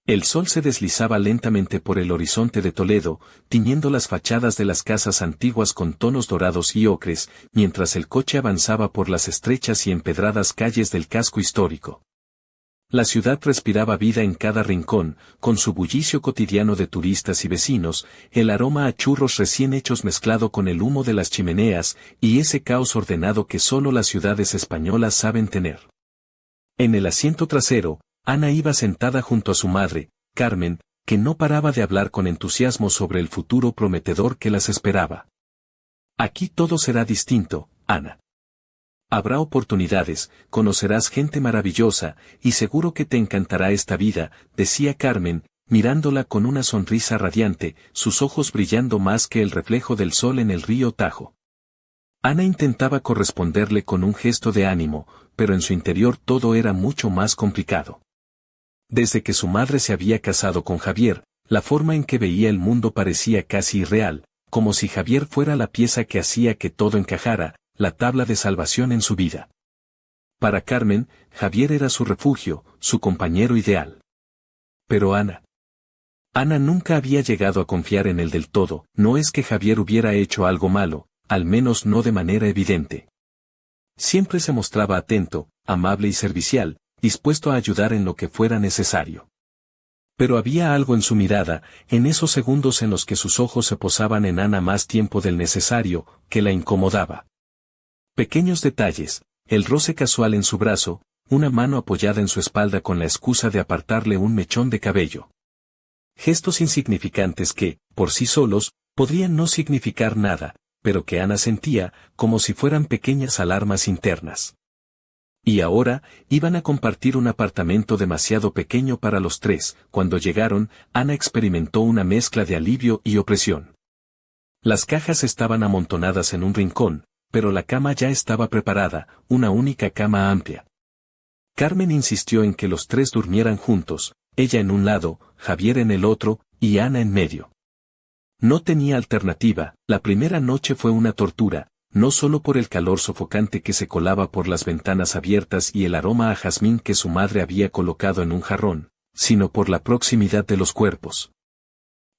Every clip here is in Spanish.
El sol se deslizaba lentamente por el horizonte de Toledo, tiñendo las fachadas de las casas antiguas con tonos dorados y ocres, mientras el coche avanzaba por las estrechas y empedradas calles del casco histórico. La ciudad respiraba vida en cada rincón, con su bullicio cotidiano de turistas y vecinos, el aroma a churros recién hechos mezclado con el humo de las chimeneas, y ese caos ordenado que solo las ciudades españolas saben tener. En el asiento trasero, Ana iba sentada junto a su madre, Carmen, que no paraba de hablar con entusiasmo sobre el futuro prometedor que las esperaba. Aquí todo será distinto, Ana. Habrá oportunidades, conocerás gente maravillosa, y seguro que te encantará esta vida, decía Carmen, mirándola con una sonrisa radiante, sus ojos brillando más que el reflejo del sol en el río Tajo. Ana intentaba corresponderle con un gesto de ánimo, pero en su interior todo era mucho más complicado. Desde que su madre se había casado con Javier, la forma en que veía el mundo parecía casi irreal, como si Javier fuera la pieza que hacía que todo encajara, la tabla de salvación en su vida. Para Carmen, Javier era su refugio, su compañero ideal. Pero Ana nunca había llegado a confiar en él del todo. No es que Javier hubiera hecho algo malo, al menos no de manera evidente. Siempre se mostraba atento, amable y servicial, dispuesto a ayudar en lo que fuera necesario. Pero había algo en su mirada, en esos segundos en los que sus ojos se posaban en Ana más tiempo del necesario, que la incomodaba. Pequeños detalles, el roce casual en su brazo, una mano apoyada en su espalda con la excusa de apartarle un mechón de cabello. Gestos insignificantes que, por sí solos, podrían no significar nada, pero que Ana sentía como si fueran pequeñas alarmas internas. Y ahora, iban a compartir un apartamento demasiado pequeño para los tres. Cuando llegaron, Ana experimentó una mezcla de alivio y opresión. Las cajas estaban amontonadas en un rincón, pero la cama ya estaba preparada, una única cama amplia. Carmen insistió en que los tres durmieran juntos, ella en un lado, Javier en el otro, y Ana en medio. No tenía alternativa. La primera noche fue una tortura, no solo por el calor sofocante que se colaba por las ventanas abiertas y el aroma a jazmín que su madre había colocado en un jarrón, sino por la proximidad de los cuerpos.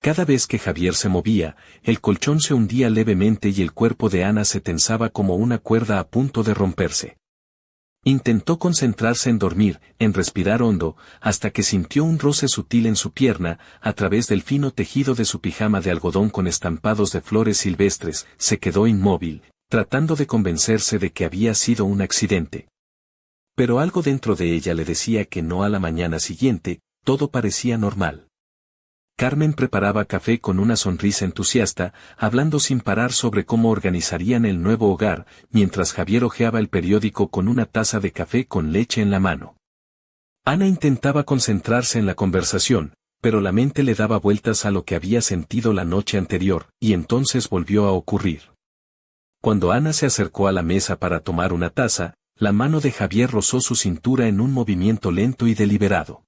Cada vez que Javier se movía, el colchón se hundía levemente y el cuerpo de Ana se tensaba como una cuerda a punto de romperse. Intentó concentrarse en dormir, en respirar hondo, hasta que sintió un roce sutil en su pierna, a través del fino tejido de su pijama de algodón con estampados de flores silvestres. Se quedó inmóvil, tratando de convencerse de que había sido un accidente. Pero algo dentro de ella le decía que no. A la mañana siguiente, todo parecía normal. Carmen preparaba café con una sonrisa entusiasta, hablando sin parar sobre cómo organizarían el nuevo hogar, mientras Javier hojeaba el periódico con una taza de café con leche en la mano. Ana intentaba concentrarse en la conversación, pero la mente le daba vueltas a lo que había sentido la noche anterior, y entonces volvió a ocurrir. Cuando Ana se acercó a la mesa para tomar una taza, la mano de Javier rozó su cintura en un movimiento lento y deliberado.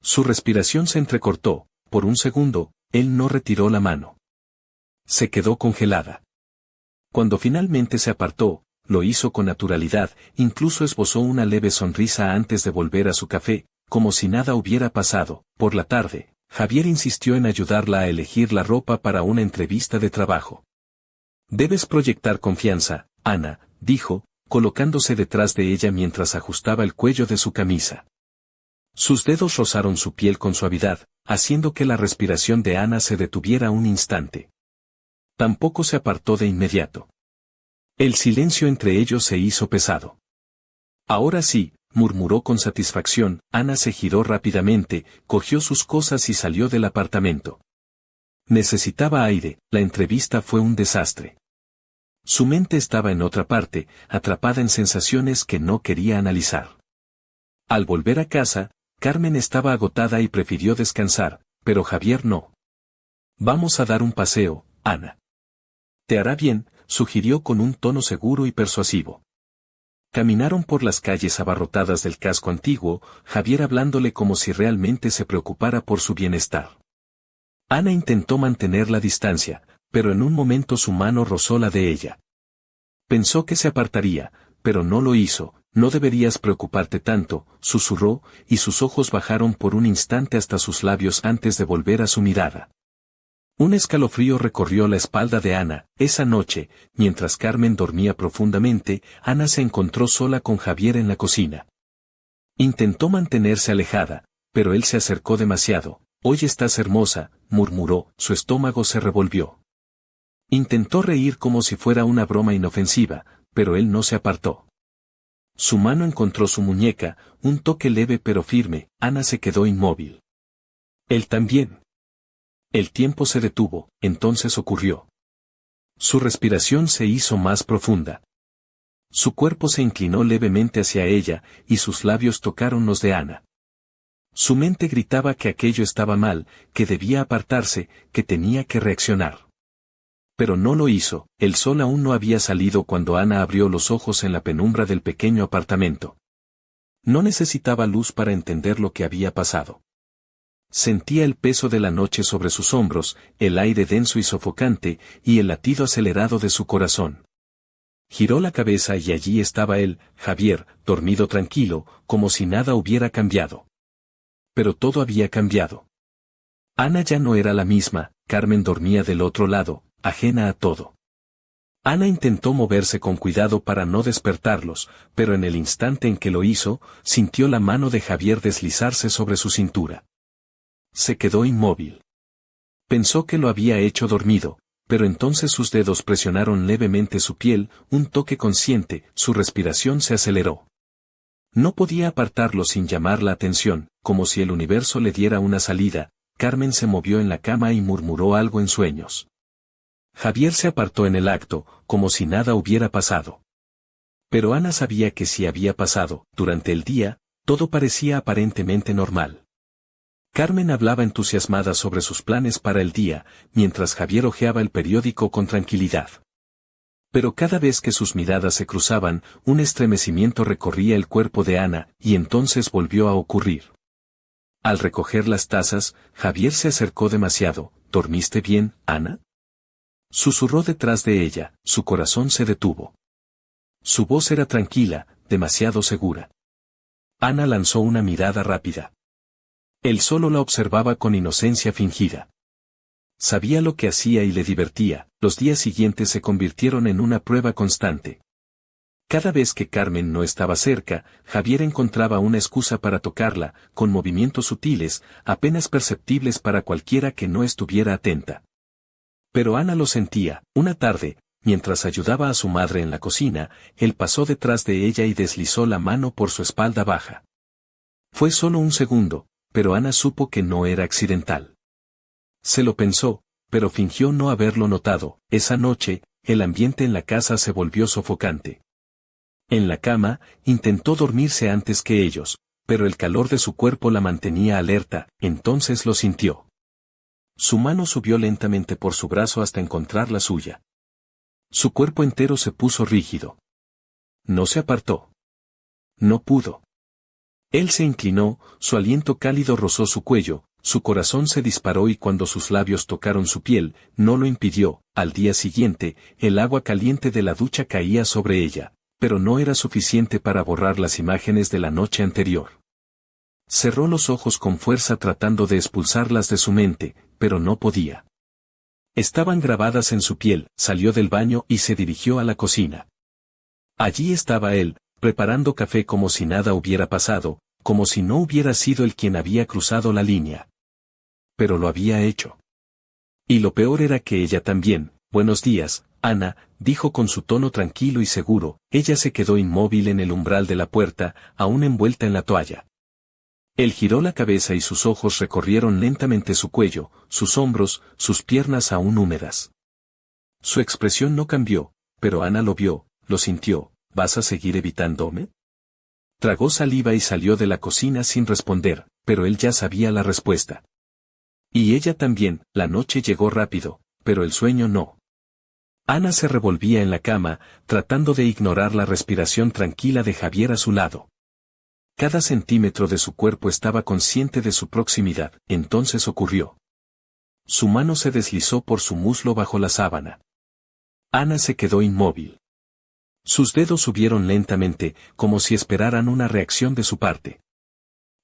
Su respiración se entrecortó. Por un segundo, él no retiró la mano. Se quedó congelada. Cuando finalmente se apartó, lo hizo con naturalidad, incluso esbozó una leve sonrisa antes de volver a su café, como si nada hubiera pasado. Por la tarde, Javier insistió en ayudarla a elegir la ropa para una entrevista de trabajo. Debes proyectar confianza, Ana, dijo, colocándose detrás de ella mientras ajustaba el cuello de su camisa. Sus dedos rozaron su piel con suavidad, haciendo que la respiración de Ana se detuviera un instante. Tampoco se apartó de inmediato. El silencio entre ellos se hizo pesado. Ahora sí, murmuró con satisfacción. Ana se giró rápidamente, cogió sus cosas y salió del apartamento. Necesitaba aire. La entrevista fue un desastre. Su mente estaba en otra parte, atrapada en sensaciones que no quería analizar. Al volver a casa, Carmen estaba agotada y prefirió descansar, pero Javier no. Vamos a dar un paseo, Ana. Te hará bien, sugirió con un tono seguro y persuasivo. Caminaron por las calles abarrotadas del casco antiguo, Javier hablándole como si realmente se preocupara por su bienestar. Ana intentó mantener la distancia, pero en un momento su mano rozó la de ella. Pensó que se apartaría, pero no lo hizo, no deberías preocuparte tanto, susurró, y sus ojos bajaron por un instante hasta sus labios antes de volver a su mirada. Un escalofrío recorrió la espalda de Ana. Esa noche, mientras Carmen dormía profundamente, Ana se encontró sola con Javier en la cocina. Intentó mantenerse alejada, pero él se acercó demasiado. «Hoy estás hermosa», murmuró, su estómago se revolvió. Intentó reír como si fuera una broma inofensiva, pero él no se apartó. Su mano encontró su muñeca, un toque leve pero firme. Ana se quedó inmóvil. Él también. El tiempo se detuvo, entonces ocurrió. Su respiración se hizo más profunda. Su cuerpo se inclinó levemente hacia ella, y sus labios tocaron los de Ana. Su mente gritaba que aquello estaba mal, que debía apartarse, que tenía que reaccionar. Pero no lo hizo. El sol aún no había salido cuando Ana abrió los ojos en la penumbra del pequeño apartamento. No necesitaba luz para entender lo que había pasado. Sentía el peso de la noche sobre sus hombros, el aire denso y sofocante, y el latido acelerado de su corazón. Giró la cabeza y allí estaba él, Javier, dormido tranquilo, como si nada hubiera cambiado. Pero todo había cambiado. Ana ya no era la misma. Carmen dormía del otro lado, ajena a todo. Ana intentó moverse con cuidado para no despertarlos, pero en el instante en que lo hizo, sintió la mano de Javier deslizarse sobre su cintura. Se quedó inmóvil. Pensó que lo había hecho dormido, pero entonces sus dedos presionaron levemente su piel, un toque consciente, su respiración se aceleró. No podía apartarlo sin llamar la atención, como si el universo le diera una salida. Carmen se movió en la cama y murmuró algo en sueños. Javier se apartó en el acto, como si nada hubiera pasado. Pero Ana sabía que sí había pasado. Durante el día, todo parecía aparentemente normal. Carmen hablaba entusiasmada sobre sus planes para el día, mientras Javier hojeaba el periódico con tranquilidad. Pero cada vez que sus miradas se cruzaban, un estremecimiento recorría el cuerpo de Ana, y entonces volvió a ocurrir. Al recoger las tazas, Javier se acercó demasiado. «¿Dormiste bien, Ana?», susurró detrás de ella. Su corazón se detuvo. Su voz era tranquila, demasiado segura. Ana lanzó una mirada rápida. Él solo la observaba con inocencia fingida. Sabía lo que hacía y le divertía. Los días siguientes se convirtieron en una prueba constante. Cada vez que Carmen no estaba cerca, Javier encontraba una excusa para tocarla, con movimientos sutiles, apenas perceptibles para cualquiera que no estuviera atenta. Pero Ana lo sentía. Una tarde, mientras ayudaba a su madre en la cocina, él pasó detrás de ella y deslizó la mano por su espalda baja. Fue solo un segundo, pero Ana supo que no era accidental. Se lo pensó, pero fingió no haberlo notado. Esa noche, el ambiente en la casa se volvió sofocante. En la cama, intentó dormirse antes que ellos, pero el calor de su cuerpo la mantenía alerta. Entonces lo sintió. Su mano subió lentamente por su brazo hasta encontrar la suya. Su cuerpo entero se puso rígido. No se apartó. No pudo. Él se inclinó, su aliento cálido rozó su cuello, su corazón se disparó y cuando sus labios tocaron su piel, no lo impidió. Al día siguiente, el agua caliente de la ducha caía sobre ella, pero no era suficiente para borrar las imágenes de la noche anterior. Cerró los ojos con fuerza tratando de expulsarlas de su mente, pero no podía. Estaban grabadas en su piel. Salió del baño y se dirigió a la cocina. Allí estaba él, preparando café como si nada hubiera pasado, como si no hubiera sido él quien había cruzado la línea. Pero lo había hecho. Y lo peor era que ella también. «Buenos días, Ana», dijo con su tono tranquilo y seguro. Ella se quedó inmóvil en el umbral de la puerta, aún envuelta en la toalla. Él giró la cabeza y sus ojos recorrieron lentamente su cuello, sus hombros, sus piernas aún húmedas. Su expresión no cambió, pero Ana lo vio, lo sintió. «¿Vas a seguir evitándome?». Tragó saliva y salió de la cocina sin responder, pero él ya sabía la respuesta. Y ella también. La noche llegó rápido, pero el sueño no. Ana se revolvía en la cama, tratando de ignorar la respiración tranquila de Javier a su lado. Cada centímetro de su cuerpo estaba consciente de su proximidad. Entonces ocurrió. Su mano se deslizó por su muslo bajo la sábana. Ana se quedó inmóvil. Sus dedos subieron lentamente, como si esperaran una reacción de su parte.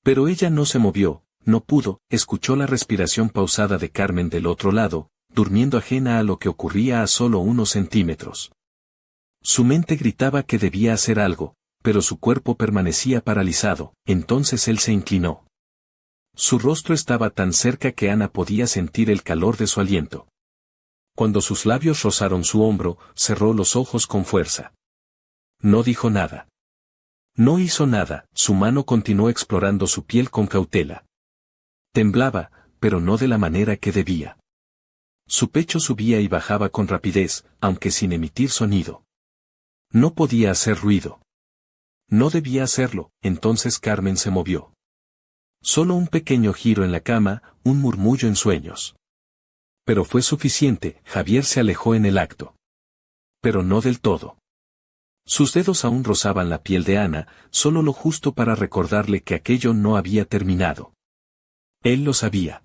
Pero ella no se movió, no pudo, escuchó la respiración pausada de Carmen del otro lado, durmiendo ajena a lo que ocurría a solo unos centímetros. Su mente gritaba que debía hacer algo, pero su cuerpo permanecía paralizado, entonces él se inclinó. Su rostro estaba tan cerca que Ana podía sentir el calor de su aliento. Cuando sus labios rozaron su hombro, cerró los ojos con fuerza. No dijo nada. No hizo nada, su mano continuó explorando su piel con cautela. Temblaba, pero no de la manera que debía. Su pecho subía y bajaba con rapidez, aunque sin emitir sonido. No podía hacer ruido. No debía hacerlo, entonces Carmen se movió. Solo un pequeño giro en la cama, un murmullo en sueños. Pero fue suficiente, Javier se alejó en el acto. Pero no del todo. Sus dedos aún rozaban la piel de Ana, solo lo justo para recordarle que aquello no había terminado. Él lo sabía.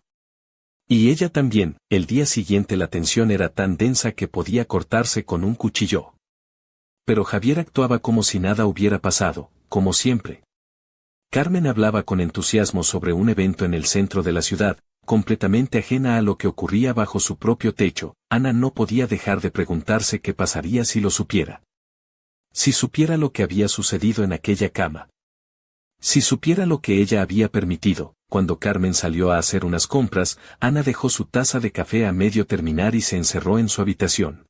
Y ella también, el día siguiente la tensión era tan densa que podía cortarse con un cuchillo. Pero Javier actuaba como si nada hubiera pasado, como siempre. Carmen hablaba con entusiasmo sobre un evento en el centro de la ciudad, completamente ajena a lo que ocurría bajo su propio techo. Ana no podía dejar de preguntarse qué pasaría si lo supiera. Si supiera lo que había sucedido en aquella cama. Si supiera lo que ella había permitido. Cuando Carmen salió a hacer unas compras, Ana dejó su taza de café a medio terminar y se encerró en su habitación.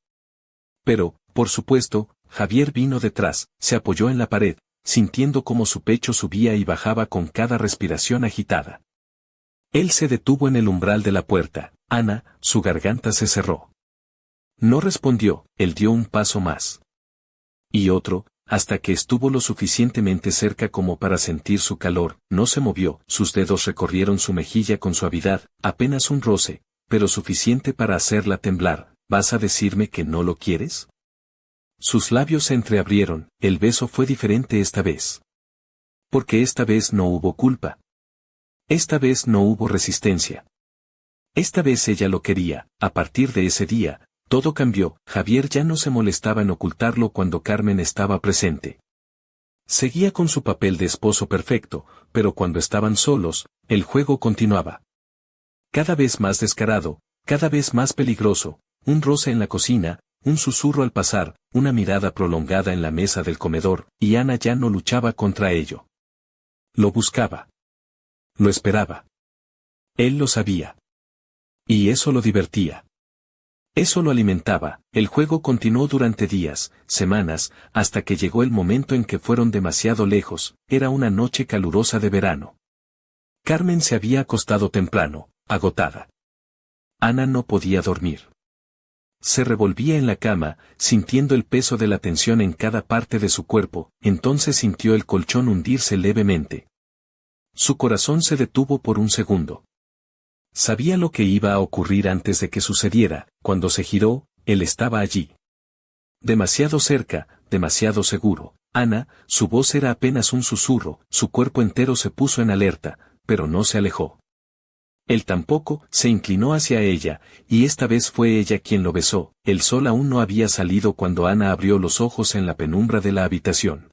Pero, por supuesto, Javier vino detrás, se apoyó en la pared, sintiendo cómo su pecho subía y bajaba con cada respiración agitada. Él se detuvo en el umbral de la puerta. Ana, su garganta se cerró. No respondió, él dio un paso más. Y otro, hasta que estuvo lo suficientemente cerca como para sentir su calor, no se movió, sus dedos recorrieron su mejilla con suavidad, apenas un roce, pero suficiente para hacerla temblar. ¿Vas a decirme que no lo quieres? Sus labios se entreabrieron, el beso fue diferente esta vez. Porque esta vez no hubo culpa. Esta vez no hubo resistencia. Esta vez ella lo quería. A partir de ese día, todo cambió. Javier ya no se molestaba en ocultarlo cuando Carmen estaba presente. Seguía con su papel de esposo perfecto, pero cuando estaban solos, el juego continuaba. Cada vez más descarado, cada vez más peligroso, un roce en la cocina, un susurro al pasar, una mirada prolongada en la mesa del comedor, y Ana ya no luchaba contra ello. Lo buscaba. Lo esperaba. Él lo sabía. Y eso lo divertía. Eso lo alimentaba. El juego continuó durante días, semanas, hasta que llegó el momento en que fueron demasiado lejos. Era una noche calurosa de verano. Carmen se había acostado temprano, agotada. Ana no podía dormir. Se revolvía en la cama, sintiendo el peso de la tensión en cada parte de su cuerpo, entonces sintió el colchón hundirse levemente. Su corazón se detuvo por un segundo. Sabía lo que iba a ocurrir antes de que sucediera. Cuando se giró, él estaba allí. Demasiado cerca, demasiado seguro. Ana, su voz era apenas un susurro, su cuerpo entero se puso en alerta, pero no se alejó. Él tampoco, se inclinó hacia ella, y esta vez fue ella quien lo besó. El sol aún no había salido cuando Ana abrió los ojos en la penumbra de la habitación.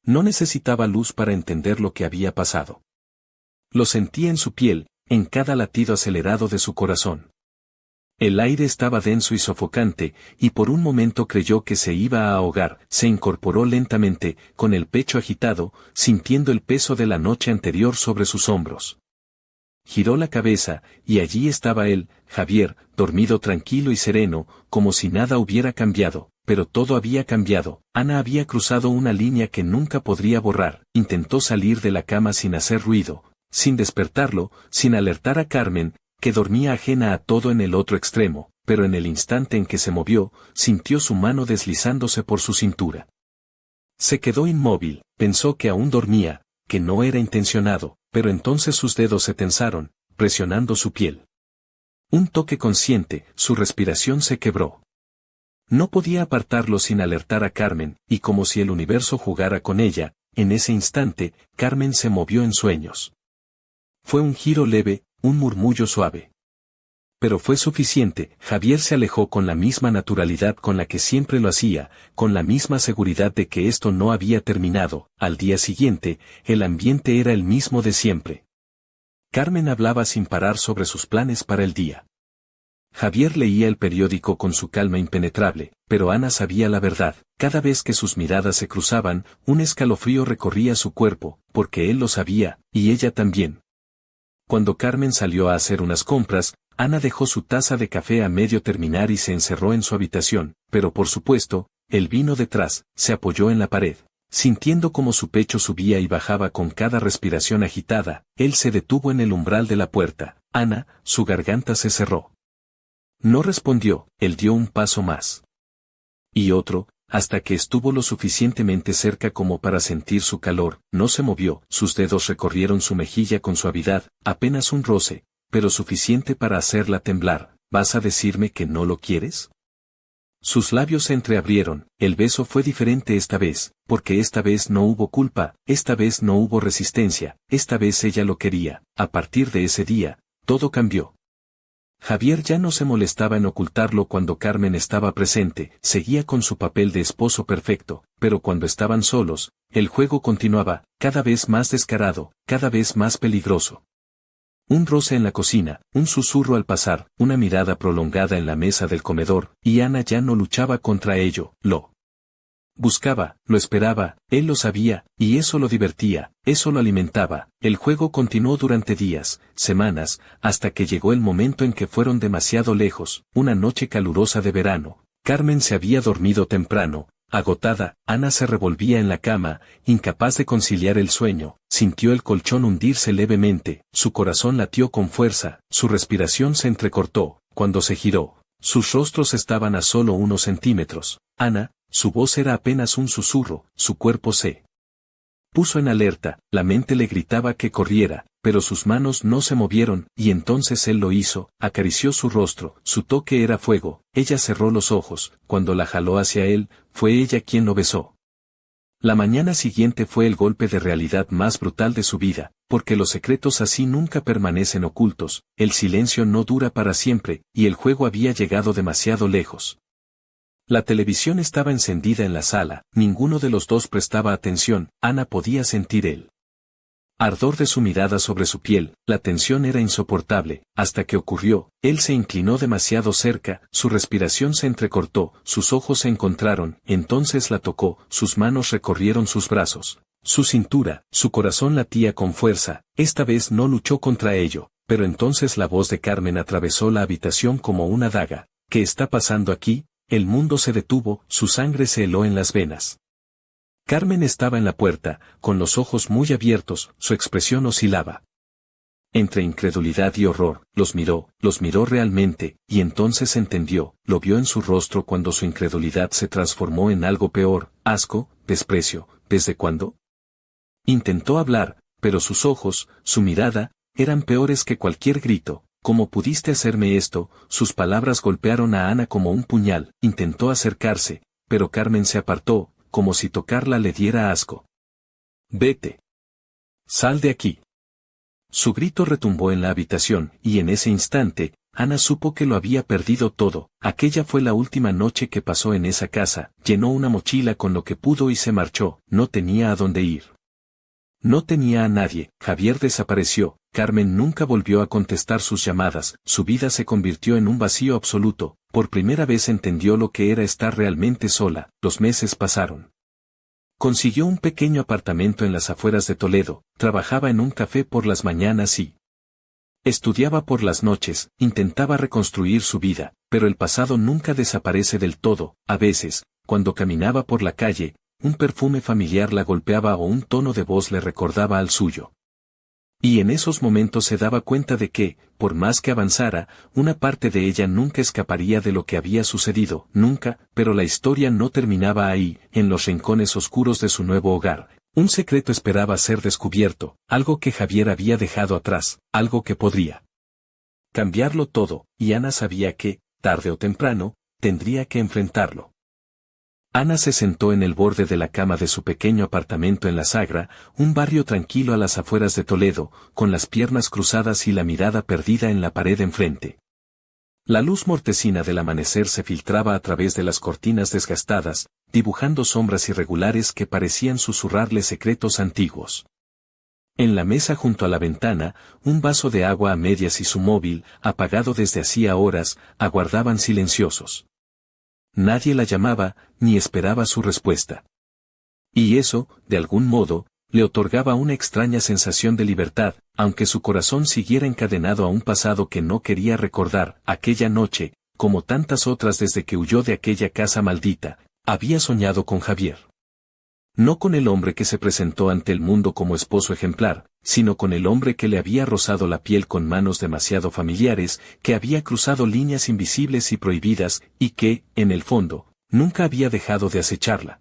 No necesitaba luz para entender lo que había pasado. Lo sentía en su piel, en cada latido acelerado de su corazón. El aire estaba denso y sofocante, y por un momento creyó que se iba a ahogar. Se incorporó lentamente, con el pecho agitado, sintiendo el peso de la noche anterior sobre sus hombros. Giró la cabeza, y allí estaba él, Javier, dormido tranquilo y sereno, como si nada hubiera cambiado, pero todo había cambiado. Ana había cruzado una línea que nunca podría borrar. Intentó salir de la cama sin hacer ruido, sin despertarlo, sin alertar a Carmen, que dormía ajena a todo en el otro extremo, pero en el instante en que se movió, sintió su mano deslizándose por su cintura. Se quedó inmóvil, pensó que aún dormía, que no era intencionado, pero entonces sus dedos se tensaron, presionando su piel. Un toque consciente, su respiración se quebró. No podía apartarlo sin alertar a Carmen, y como si el universo jugara con ella, en ese instante, Carmen se movió en sueños. Fue un giro leve, un murmullo suave. Pero fue suficiente. Javier se alejó con la misma naturalidad con la que siempre lo hacía, con la misma seguridad de que esto no había terminado. Al día siguiente, el ambiente era el mismo de siempre. Carmen hablaba sin parar sobre sus planes para el día. Javier leía el periódico con su calma impenetrable, pero Ana sabía la verdad. Cada vez que sus miradas se cruzaban, un escalofrío recorría su cuerpo, porque él lo sabía, y ella también. Cuando Carmen salió a hacer unas compras, Ana dejó su taza de café a medio terminar y se encerró en su habitación, pero por supuesto, él vino detrás, se apoyó en la pared. Sintiendo cómo su pecho subía y bajaba con cada respiración agitada, él se detuvo en el umbral de la puerta. Ana, su garganta se cerró. No respondió, él dio un paso más. Y otro, hasta que estuvo lo suficientemente cerca como para sentir su calor, no se movió, sus dedos recorrieron su mejilla con suavidad, apenas un roce, pero suficiente para hacerla temblar. ¿Vas a decirme que no lo quieres? Sus labios se entreabrieron, el beso fue diferente esta vez, porque esta vez no hubo culpa, esta vez no hubo resistencia, esta vez ella lo quería. A partir de ese día, todo cambió. Javier ya no se molestaba en ocultarlo cuando Carmen estaba presente, seguía con su papel de esposo perfecto, pero cuando estaban solos, el juego continuaba, cada vez más descarado, cada vez más peligroso. Un roce en la cocina, un susurro al pasar, una mirada prolongada en la mesa del comedor, y Ana ya no luchaba contra ello, lo buscaba, lo esperaba, él lo sabía, y eso lo divertía, eso lo alimentaba. El juego continuó durante días, semanas, hasta que llegó el momento en que fueron demasiado lejos. Una noche calurosa de verano, Carmen se había dormido temprano. Agotada, Ana se revolvía en la cama, incapaz de conciliar el sueño, sintió el colchón hundirse levemente, su corazón latió con fuerza, su respiración se entrecortó. Cuando se giró, sus rostros estaban a solo unos centímetros. Ana, su voz era apenas un susurro, su cuerpo se puso en alerta, la mente le gritaba que corriera, pero sus manos no se movieron, y entonces él lo hizo, acarició su rostro, su toque era fuego, ella cerró los ojos, cuando la jaló hacia él, fue ella quien lo besó. La mañana siguiente fue el golpe de realidad más brutal de su vida, porque los secretos así nunca permanecen ocultos, el silencio no dura para siempre, y el juego había llegado demasiado lejos. La televisión estaba encendida en la sala, ninguno de los dos prestaba atención. Ana podía sentir el ardor de su mirada sobre su piel, la tensión era insoportable, hasta que ocurrió, él se inclinó demasiado cerca, su respiración se entrecortó, sus ojos se encontraron, entonces la tocó, sus manos recorrieron sus brazos, su cintura, su corazón latía con fuerza, esta vez no luchó contra ello, pero entonces la voz de Carmen atravesó la habitación como una daga. ¿Qué está pasando aquí? El mundo se detuvo, su sangre se heló en las venas. Carmen estaba en la puerta, con los ojos muy abiertos, su expresión oscilaba. Entre incredulidad y horror, los miró realmente, y entonces entendió, lo vio en su rostro cuando su incredulidad se transformó en algo peor, asco, desprecio. ¿Desde cuándo? Intentó hablar, pero sus ojos, su mirada, eran peores que cualquier grito. ¿Cómo pudiste hacerme esto? Sus palabras golpearon a Ana como un puñal. Intentó acercarse, pero Carmen se apartó, como si tocarla le diera asco. Vete. Sal de aquí. Su grito retumbó en la habitación, y en ese instante, Ana supo que lo había perdido todo. Aquella fue la última noche que pasó en esa casa. Llenó una mochila con lo que pudo y se marchó. No tenía a dónde ir. No tenía a nadie. Javier desapareció. Carmen nunca volvió a contestar sus llamadas, su vida se convirtió en un vacío absoluto, por primera vez entendió lo que era estar realmente sola. Los meses pasaron. Consiguió un pequeño apartamento en las afueras de Toledo, trabajaba en un café por las mañanas y estudiaba por las noches, intentaba reconstruir su vida, pero el pasado nunca desaparece del todo. A veces, cuando caminaba por la calle, un perfume familiar la golpeaba o un tono de voz le recordaba al suyo. Y en esos momentos se daba cuenta de que, por más que avanzara, una parte de ella nunca escaparía de lo que había sucedido, nunca, pero la historia no terminaba ahí, en los rincones oscuros de su nuevo hogar. Un secreto esperaba ser descubierto, algo que Javier había dejado atrás, algo que podría cambiarlo todo, y Ana sabía que, tarde o temprano, tendría que enfrentarlo. Ana se sentó en el borde de la cama de su pequeño apartamento en La Sagra, un barrio tranquilo a las afueras de Toledo, con las piernas cruzadas y la mirada perdida en la pared enfrente. La luz mortecina del amanecer se filtraba a través de las cortinas desgastadas, dibujando sombras irregulares que parecían susurrarle secretos antiguos. En la mesa junto a la ventana, un vaso de agua a medias y su móvil, apagado desde hacía horas, aguardaban silenciosos. Nadie la llamaba, ni esperaba su respuesta. Y eso, de algún modo, le otorgaba una extraña sensación de libertad, aunque su corazón siguiera encadenado a un pasado que no quería recordar. Aquella noche, como tantas otras desde que huyó de aquella casa maldita, había soñado con Javier. No con el hombre que se presentó ante el mundo como esposo ejemplar, sino con el hombre que le había rozado la piel con manos demasiado familiares, que había cruzado líneas invisibles y prohibidas, y que, en el fondo, nunca había dejado de acecharla.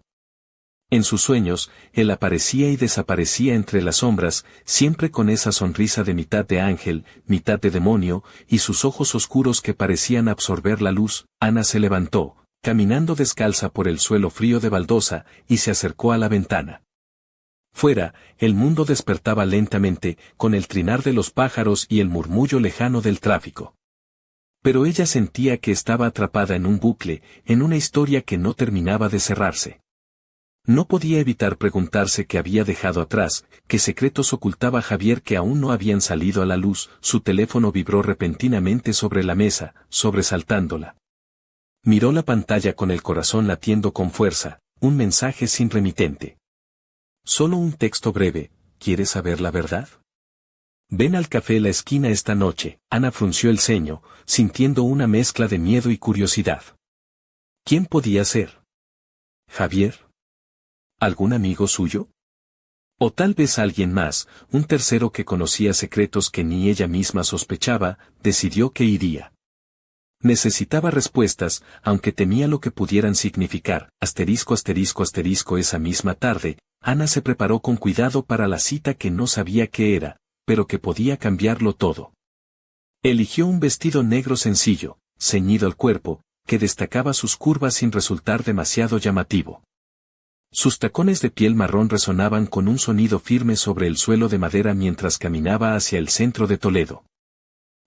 En sus sueños, él aparecía y desaparecía entre las sombras, siempre con esa sonrisa de mitad de ángel, mitad de demonio, y sus ojos oscuros que parecían absorber la luz. Ana se levantó, caminando descalza por el suelo frío de baldosa, y se acercó a la ventana. Fuera, el mundo despertaba lentamente, con el trinar de los pájaros y el murmullo lejano del tráfico. Pero ella sentía que estaba atrapada en un bucle, en una historia que no terminaba de cerrarse. No podía evitar preguntarse qué había dejado atrás, qué secretos ocultaba Javier que aún no habían salido a la luz. Su teléfono vibró repentinamente sobre la mesa, sobresaltándola. Miró la pantalla con el corazón latiendo con fuerza, un mensaje sin remitente. Solo un texto breve: ¿quieres saber la verdad? Ven al café La Esquina esta noche. Ana frunció el ceño, sintiendo una mezcla de miedo y curiosidad. ¿Quién podía ser? ¿Javier? ¿Algún amigo suyo? O tal vez alguien más, un tercero que conocía secretos que ni ella misma sospechaba. Decidió que iría. Necesitaba respuestas, aunque temía lo que pudieran significar. Esa misma tarde, Ana se preparó con cuidado para la cita que no sabía qué era, pero que podía cambiarlo todo. Eligió un vestido negro sencillo, ceñido al cuerpo, que destacaba sus curvas sin resultar demasiado llamativo. Sus tacones de piel marrón resonaban con un sonido firme sobre el suelo de madera mientras caminaba hacia el centro de Toledo.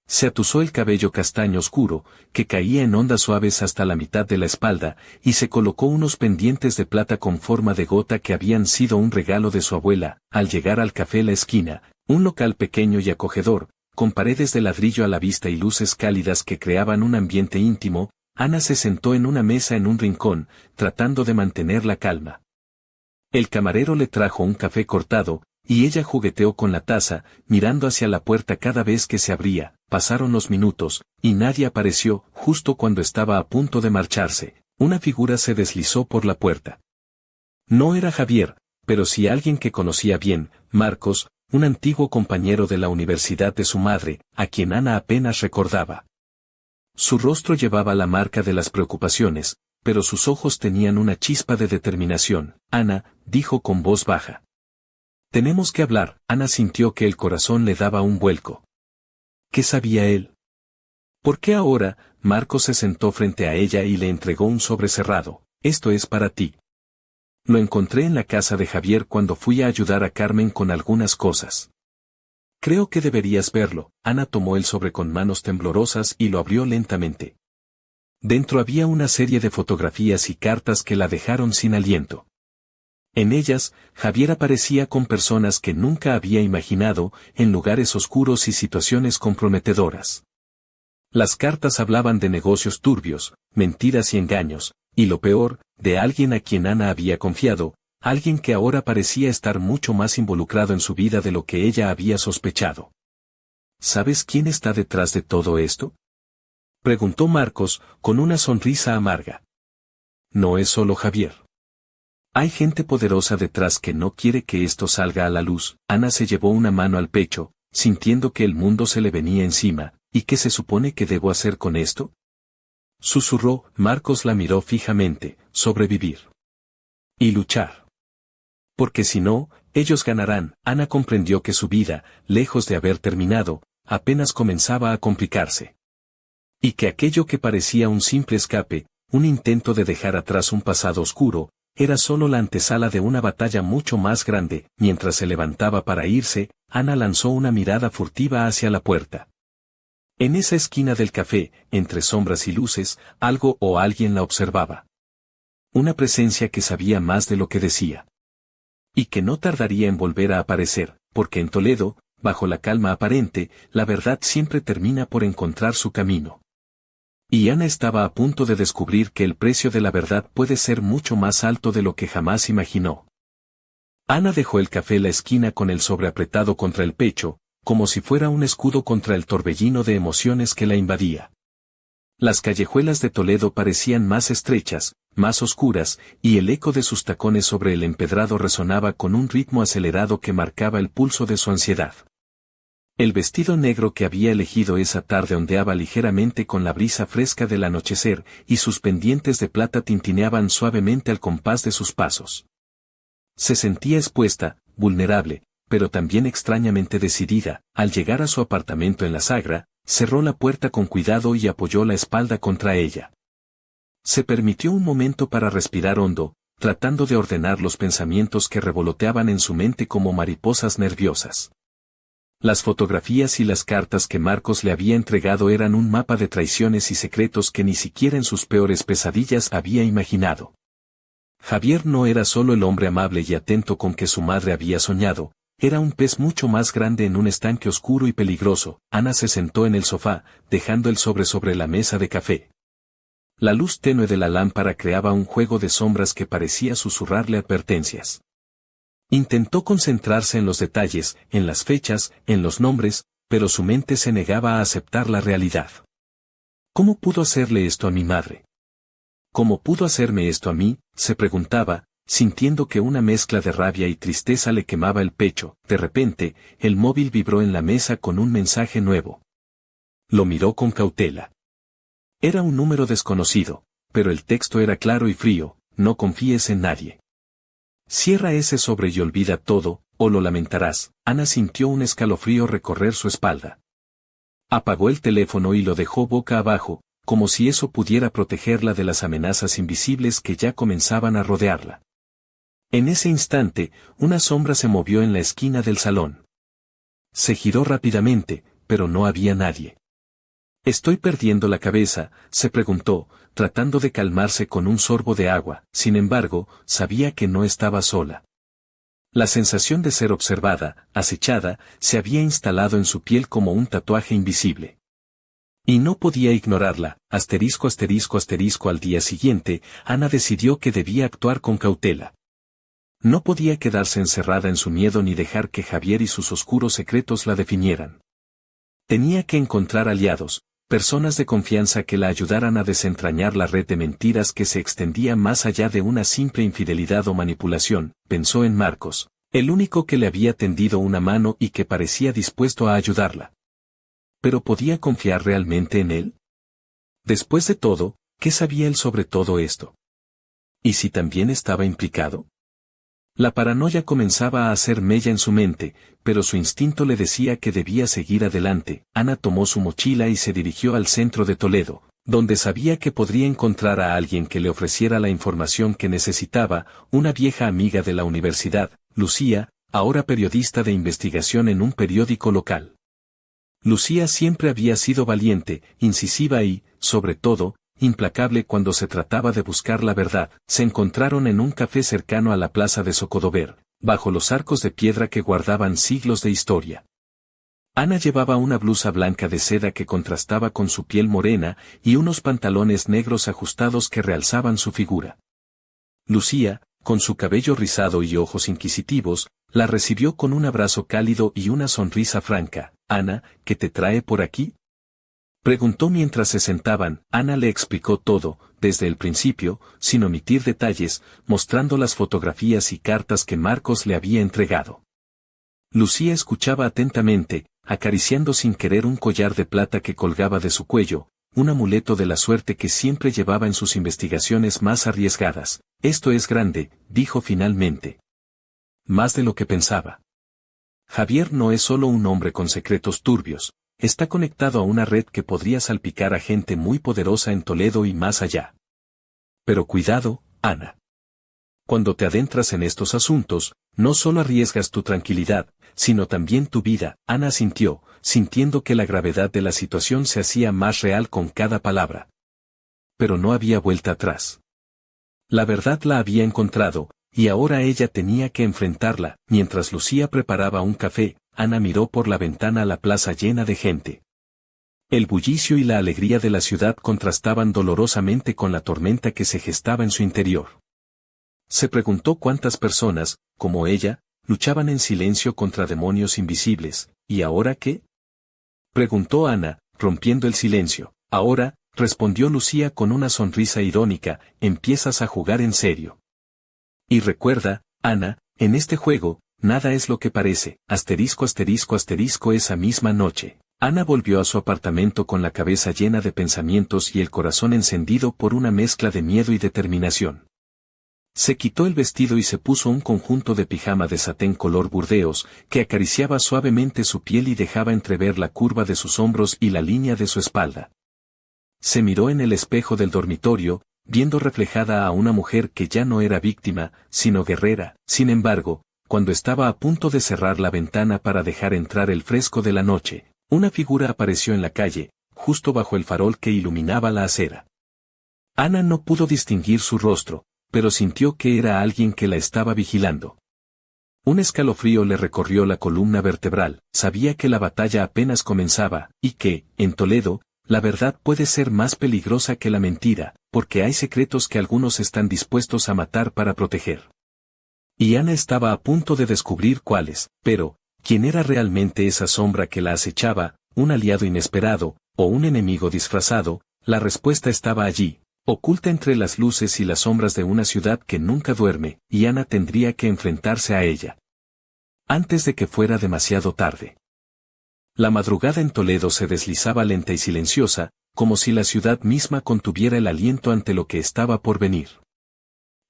Se atusó el cabello castaño oscuro, que caía en ondas suaves hasta la mitad de la espalda, y se colocó unos pendientes de plata con forma de gota que habían sido un regalo de su abuela. Al llegar al café La Esquina, un local pequeño y acogedor, con paredes de ladrillo a la vista y luces cálidas que creaban un ambiente íntimo, Ana se sentó en una mesa en un rincón, tratando de mantener la calma. El camarero le trajo un café cortado, y ella jugueteó con la taza, mirando hacia la puerta cada vez que se abría. Pasaron los minutos, y nadie apareció. Justo cuando estaba a punto de marcharse, una figura se deslizó por la puerta. No era Javier, pero sí alguien que conocía bien: Marcos, un antiguo compañero de la universidad de su madre, a quien Ana apenas recordaba. Su rostro llevaba la marca de las preocupaciones, pero sus ojos tenían una chispa de determinación. Ana, dijo con voz baja. Tenemos que hablar. Ana sintió que el corazón le daba un vuelco. ¿Qué sabía él? ¿Por qué ahora? Marcos se sentó frente a ella y le entregó un sobre cerrado. Esto es para ti. Lo encontré en la casa de Javier cuando fui a ayudar a Carmen con algunas cosas. Creo que deberías verlo. Ana tomó el sobre con manos temblorosas y lo abrió lentamente. Dentro había una serie de fotografías y cartas que la dejaron sin aliento. En ellas, Javier aparecía con personas que nunca había imaginado, en lugares oscuros y situaciones comprometedoras. Las cartas hablaban de negocios turbios, mentiras y engaños, y lo peor, de alguien a quien Ana había confiado, alguien que ahora parecía estar mucho más involucrado en su vida de lo que ella había sospechado. ¿Sabes quién está detrás de todo esto?, preguntó Marcos, con una sonrisa amarga. No es solo Javier. Hay gente poderosa detrás que no quiere que esto salga a la luz. Ana se llevó una mano al pecho, sintiendo que el mundo se le venía encima. ¿Y qué se supone que debo hacer con esto?, susurró. Marcos la miró fijamente. Sobrevivir. Y luchar. Porque si no, ellos ganarán. Ana comprendió que su vida, lejos de haber terminado, apenas comenzaba a complicarse. Y que aquello que parecía un simple escape, un intento de dejar atrás un pasado oscuro, era solo la antesala de una batalla mucho más grande. Mientras se levantaba para irse, Ana lanzó una mirada furtiva hacia la puerta. En esa esquina del café, entre sombras y luces, algo o alguien la observaba. Una presencia que sabía más de lo que decía. Y que no tardaría en volver a aparecer, porque en Toledo, bajo la calma aparente, la verdad siempre termina por encontrar su camino. Y Ana estaba a punto de descubrir que el precio de la verdad puede ser mucho más alto de lo que jamás imaginó. Ana dejó el café en la esquina con el sobre apretado contra el pecho, como si fuera un escudo contra el torbellino de emociones que la invadía. Las callejuelas de Toledo parecían más estrechas, más oscuras, y el eco de sus tacones sobre el empedrado resonaba con un ritmo acelerado que marcaba el pulso de su ansiedad. El vestido negro que había elegido esa tarde ondeaba ligeramente con la brisa fresca del anochecer, y sus pendientes de plata tintineaban suavemente al compás de sus pasos. Se sentía expuesta, vulnerable, pero también extrañamente decidida. Al llegar a su apartamento en la Sagra, cerró la puerta con cuidado y apoyó la espalda contra ella. Se permitió un momento para respirar hondo, tratando de ordenar los pensamientos que revoloteaban en su mente como mariposas nerviosas. Las fotografías y las cartas que Marcos le había entregado eran un mapa de traiciones y secretos que ni siquiera en sus peores pesadillas había imaginado. Javier no era solo el hombre amable y atento con que su madre había soñado, era un pez mucho más grande en un estanque oscuro y peligroso. Ana se sentó en el sofá, dejando el sobre la mesa de café. La luz tenue de la lámpara creaba un juego de sombras que parecía susurrarle advertencias. Intentó concentrarse en los detalles, en las fechas, en los nombres, pero su mente se negaba a aceptar la realidad. ¿Cómo pudo hacerle esto a mi madre? ¿Cómo pudo hacerme esto a mí?, se preguntaba, sintiendo que una mezcla de rabia y tristeza le quemaba el pecho. De repente, el móvil vibró en la mesa con un mensaje nuevo. Lo miró con cautela. Era un número desconocido, pero el texto era claro y frío: no confíes en nadie. Cierra ese sobre y olvida todo, o lo lamentarás. Ana sintió un escalofrío recorrer su espalda. Apagó el teléfono y lo dejó boca abajo, como si eso pudiera protegerla de las amenazas invisibles que ya comenzaban a rodearla. En ese instante, una sombra se movió en la esquina del salón. Se giró rápidamente, pero no había nadie. «¿Estoy perdiendo la cabeza?», se preguntó, tratando de calmarse con un sorbo de agua. Sin embargo, sabía que no estaba sola. La sensación de ser observada, acechada, se había instalado en su piel como un tatuaje invisible. Y no podía ignorarla. Al día siguiente, Ana decidió que debía actuar con cautela. No podía quedarse encerrada en su miedo ni dejar que Javier y sus oscuros secretos la definieran. Tenía que encontrar aliados, personas de confianza que la ayudaran a desentrañar la red de mentiras que se extendía más allá de una simple infidelidad o manipulación. Pensó en Marcos, el único que le había tendido una mano y que parecía dispuesto a ayudarla. ¿Pero podía confiar realmente en él? Después de todo, ¿qué sabía él sobre todo esto? ¿Y si también estaba implicado? La paranoia comenzaba a hacer mella en su mente, pero su instinto le decía que debía seguir adelante. Ana tomó su mochila y se dirigió al centro de Toledo, donde sabía que podría encontrar a alguien que le ofreciera la información que necesitaba: una vieja amiga de la universidad, Lucía, ahora periodista de investigación en un periódico local. Lucía siempre había sido valiente, incisiva y, sobre todo, implacable cuando se trataba de buscar la verdad. Se encontraron en un café cercano a la plaza de Zocodover, bajo los arcos de piedra que guardaban siglos de historia. Ana llevaba una blusa blanca de seda que contrastaba con su piel morena, y unos pantalones negros ajustados que realzaban su figura. Lucía, con su cabello rizado y ojos inquisitivos, la recibió con un abrazo cálido y una sonrisa franca. «Ana, ¿qué te trae por aquí?», preguntó mientras se sentaban. Ana le explicó todo, desde el principio, sin omitir detalles, mostrando las fotografías y cartas que Marcos le había entregado. Lucía escuchaba atentamente, acariciando sin querer un collar de plata que colgaba de su cuello, un amuleto de la suerte que siempre llevaba en sus investigaciones más arriesgadas. «Esto es grande», dijo finalmente. «Más de lo que pensaba. Javier no es solo un hombre con secretos turbios, está conectado a una red que podría salpicar a gente muy poderosa en Toledo y más allá. Pero cuidado, Ana. Cuando te adentras en estos asuntos, no solo arriesgas tu tranquilidad, sino también tu vida. Ana asintió, sintiendo que la gravedad de la situación se hacía más real con cada palabra. Pero no había vuelta atrás. La verdad la había encontrado, y ahora ella tenía que enfrentarla. Mientras Lucía preparaba un café, Ana miró por la ventana a la plaza llena de gente. El bullicio y la alegría de la ciudad contrastaban dolorosamente con la tormenta que se gestaba en su interior. Se preguntó cuántas personas, como ella, luchaban en silencio contra demonios invisibles. ¿Y ahora qué? Preguntó Ana, rompiendo el silencio. Ahora, respondió Lucía con una sonrisa irónica, empiezas a jugar en serio. Y recuerda, Ana, en este juego, nada es lo que parece. Esa misma noche. Ana volvió a su apartamento con la cabeza llena de pensamientos y el corazón encendido por una mezcla de miedo y determinación. Se quitó el vestido y se puso un conjunto de pijama de satén color burdeos, que acariciaba suavemente su piel y dejaba entrever la curva de sus hombros y la línea de su espalda. Se miró en el espejo del dormitorio, viendo reflejada a una mujer que ya no era víctima, sino guerrera. Sin embargo, cuando estaba a punto de cerrar la ventana para dejar entrar el fresco de la noche, una figura apareció en la calle, justo bajo el farol que iluminaba la acera. Ana no pudo distinguir su rostro, pero sintió que era alguien que la estaba vigilando. Un escalofrío le recorrió la columna vertebral, sabía que la batalla apenas comenzaba, y que, en Toledo, la verdad puede ser más peligrosa que la mentira, porque hay secretos que algunos están dispuestos a matar para proteger. Y Ana estaba a punto de descubrir cuáles, pero, ¿quién era realmente esa sombra que la acechaba, un aliado inesperado, o un enemigo disfrazado? La respuesta estaba allí, oculta entre las luces y las sombras de una ciudad que nunca duerme, y Ana tendría que enfrentarse a ella. Antes de que fuera demasiado tarde. La madrugada en Toledo se deslizaba lenta y silenciosa, como si la ciudad misma contuviera el aliento ante lo que estaba por venir.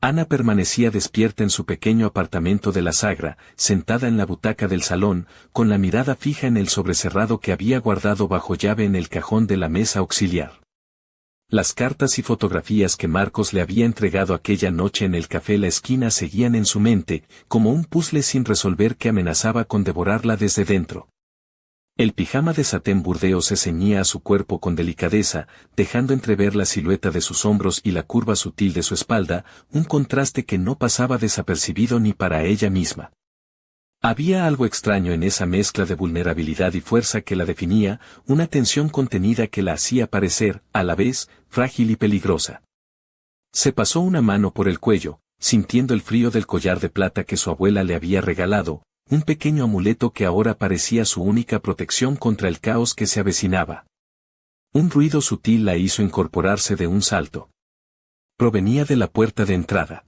Ana permanecía despierta en su pequeño apartamento de la Sagra, sentada en la butaca del salón, con la mirada fija en el sobrecerrado que había guardado bajo llave en el cajón de la mesa auxiliar. Las cartas y fotografías que Marcos le había entregado aquella noche en el café La Esquina seguían en su mente, como un puzzle sin resolver que amenazaba con devorarla desde dentro. El pijama de satén burdeo se ceñía a su cuerpo con delicadeza, dejando entrever la silueta de sus hombros y la curva sutil de su espalda, un contraste que no pasaba desapercibido ni para ella misma. Había algo extraño en esa mezcla de vulnerabilidad y fuerza que la definía, una tensión contenida que la hacía parecer, a la vez, frágil y peligrosa. Se pasó una mano por el cuello, sintiendo el frío del collar de plata que su abuela le había regalado, un pequeño amuleto que ahora parecía su única protección contra el caos que se avecinaba. Un ruido sutil la hizo incorporarse de un salto. Provenía de la puerta de entrada.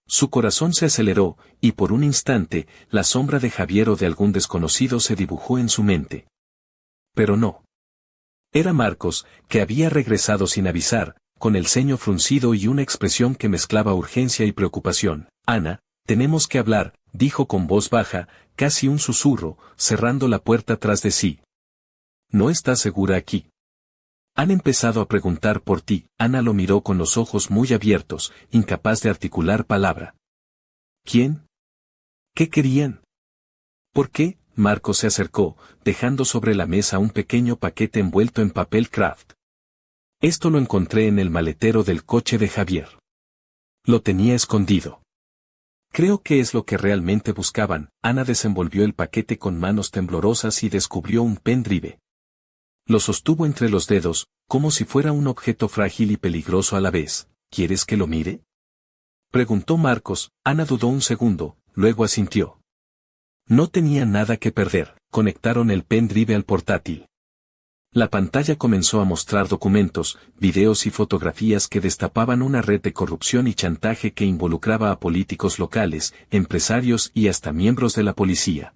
Su corazón se aceleró, y por un instante, la sombra de Javier o de algún desconocido se dibujó en su mente. Pero no. Era Marcos, que había regresado sin avisar, con el ceño fruncido y una expresión que mezclaba urgencia y preocupación. Ana, tenemos que hablar, dijo con voz baja, casi un susurro, cerrando la puerta tras de sí. ¿No estás segura aquí? Han empezado a preguntar por ti. Ana lo miró con los ojos muy abiertos, incapaz de articular palabra. ¿Quién? ¿Qué querían? ¿Por qué? Marcos se acercó, dejando sobre la mesa un pequeño paquete envuelto en papel craft. Esto lo encontré en el maletero del coche de Javier. Lo tenía escondido. Creo que es lo que realmente buscaban. Ana desenvolvió el paquete con manos temblorosas y descubrió un pendrive. Lo sostuvo entre los dedos, como si fuera un objeto frágil y peligroso a la vez. ¿Quieres que lo mire? Preguntó Marcos. Ana dudó un segundo, luego asintió. No tenía nada que perder. Conectaron el pendrive al portátil. La pantalla comenzó a mostrar documentos, videos y fotografías que destapaban una red de corrupción y chantaje que involucraba a políticos locales, empresarios y hasta miembros de la policía.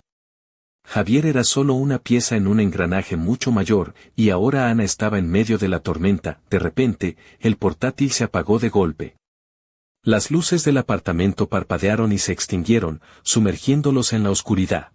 Javier era solo una pieza en un engranaje mucho mayor, y ahora Ana estaba en medio de la tormenta. De repente, el portátil se apagó de golpe. Las luces del apartamento parpadearon y se extinguieron, sumergiéndolos en la oscuridad.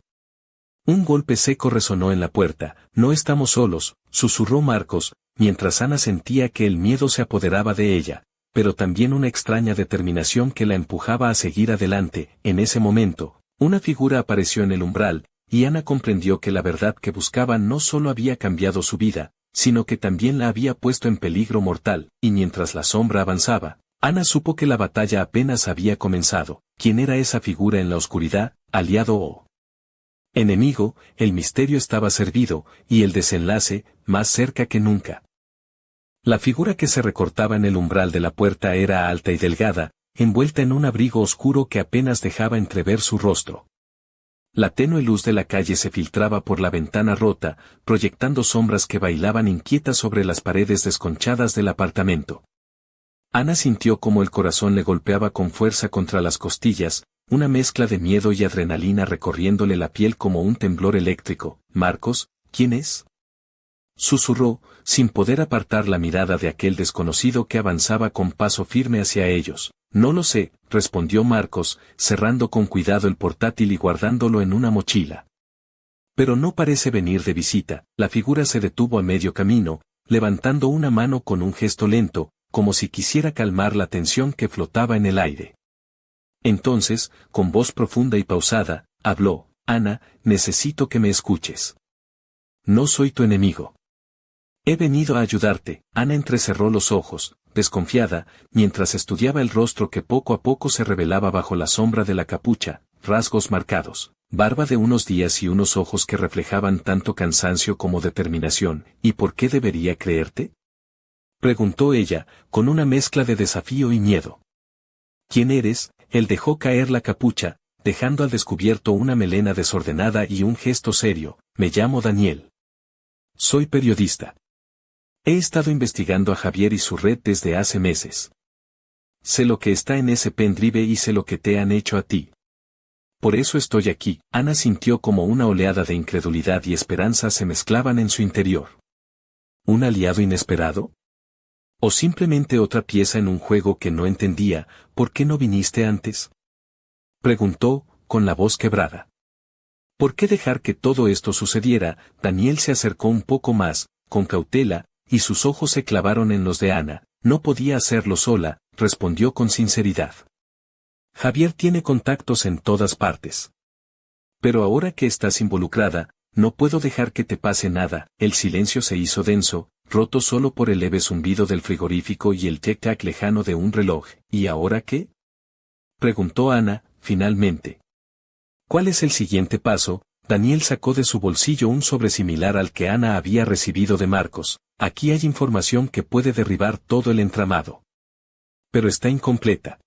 Un golpe seco resonó en la puerta. No estamos solos, susurró Marcos, mientras Ana sentía que el miedo se apoderaba de ella, pero también una extraña determinación que la empujaba a seguir adelante. En ese momento, una figura apareció en el umbral, y Ana comprendió que la verdad que buscaba no solo había cambiado su vida, sino que también la había puesto en peligro mortal, y mientras la sombra avanzaba, Ana supo que la batalla apenas había comenzado. ¿Quién era esa figura en la oscuridad, aliado o enemigo? El misterio estaba servido, y el desenlace, más cerca que nunca. La figura que se recortaba en el umbral de la puerta era alta y delgada, envuelta en un abrigo oscuro que apenas dejaba entrever su rostro. La tenue luz de la calle se filtraba por la ventana rota, proyectando sombras que bailaban inquietas sobre las paredes desconchadas del apartamento. Ana sintió como el corazón le golpeaba con fuerza contra las costillas, una mezcla de miedo y adrenalina recorriéndole la piel como un temblor eléctrico. «Marcos, ¿quién es?», susurró, sin poder apartar la mirada de aquel desconocido que avanzaba con paso firme hacia ellos. «No lo sé», respondió Marcos, cerrando con cuidado el portátil y guardándolo en una mochila. «Pero no parece venir de visita». La figura se detuvo a medio camino, levantando una mano con un gesto lento, como si quisiera calmar la tensión que flotaba en el aire. Entonces, con voz profunda y pausada, habló: «Ana, necesito que me escuches. No soy tu enemigo. He venido a ayudarte». Ana entrecerró los ojos, desconfiada, mientras estudiaba el rostro que poco a poco se revelaba bajo la sombra de la capucha: rasgos marcados, barba de unos días y unos ojos que reflejaban tanto cansancio como determinación. «¿Y por qué debería creerte?», preguntó ella, con una mezcla de desafío y miedo. «¿Quién eres?». Él dejó caer la capucha, dejando al descubierto una melena desordenada y un gesto serio. «Me llamo Daniel. Soy periodista. He estado investigando a Javier y su red desde hace meses. Sé lo que está en ese pendrive y sé lo que te han hecho a ti. Por eso estoy aquí». Ana sintió como una oleada de incredulidad y esperanza se mezclaban en su interior. ¿Un aliado inesperado? ¿O simplemente otra pieza en un juego que no entendía? «¿Por qué no viniste antes?», preguntó, con la voz quebrada. ¿Por qué dejar que todo esto sucediera? Daniel se acercó un poco más, con cautela, y sus ojos se clavaron en los de Ana. «No podía hacerlo sola», respondió con sinceridad. «Javier tiene contactos en todas partes. Pero ahora que estás involucrada, no puedo dejar que te pase nada». El silencio se hizo denso, roto solo por el leve zumbido del frigorífico y el tic-tac lejano de un reloj. «¿Y ahora qué?», preguntó Ana, finalmente. «¿Cuál es el siguiente paso?». Daniel sacó de su bolsillo un sobre similar al que Ana había recibido de Marcos. «Aquí hay información que puede derribar todo el entramado. Pero está incompleta.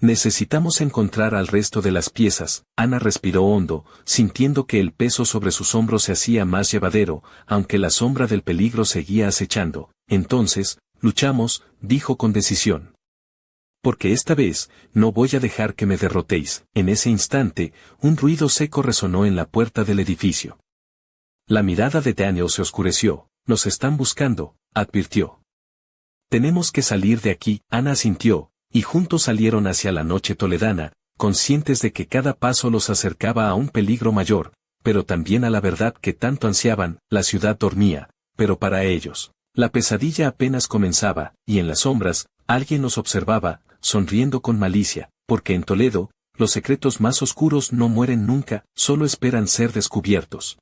Necesitamos encontrar al resto de las piezas». Ana respiró hondo, sintiendo que el peso sobre sus hombros se hacía más llevadero, aunque la sombra del peligro seguía acechando. «Entonces, luchamos», dijo con decisión. «Porque esta vez, no voy a dejar que me derrotéis». En ese instante, un ruido seco resonó en la puerta del edificio. La mirada de Daniel se oscureció. «Nos están buscando», advirtió. «Tenemos que salir de aquí». Ana asintió, y juntos salieron hacia la noche toledana, conscientes de que cada paso los acercaba a un peligro mayor, pero también a la verdad que tanto ansiaban. La ciudad dormía, pero para ellos, la pesadilla apenas comenzaba, y en las sombras, alguien los observaba, sonriendo con malicia, porque en Toledo, los secretos más oscuros no mueren nunca, solo esperan ser descubiertos.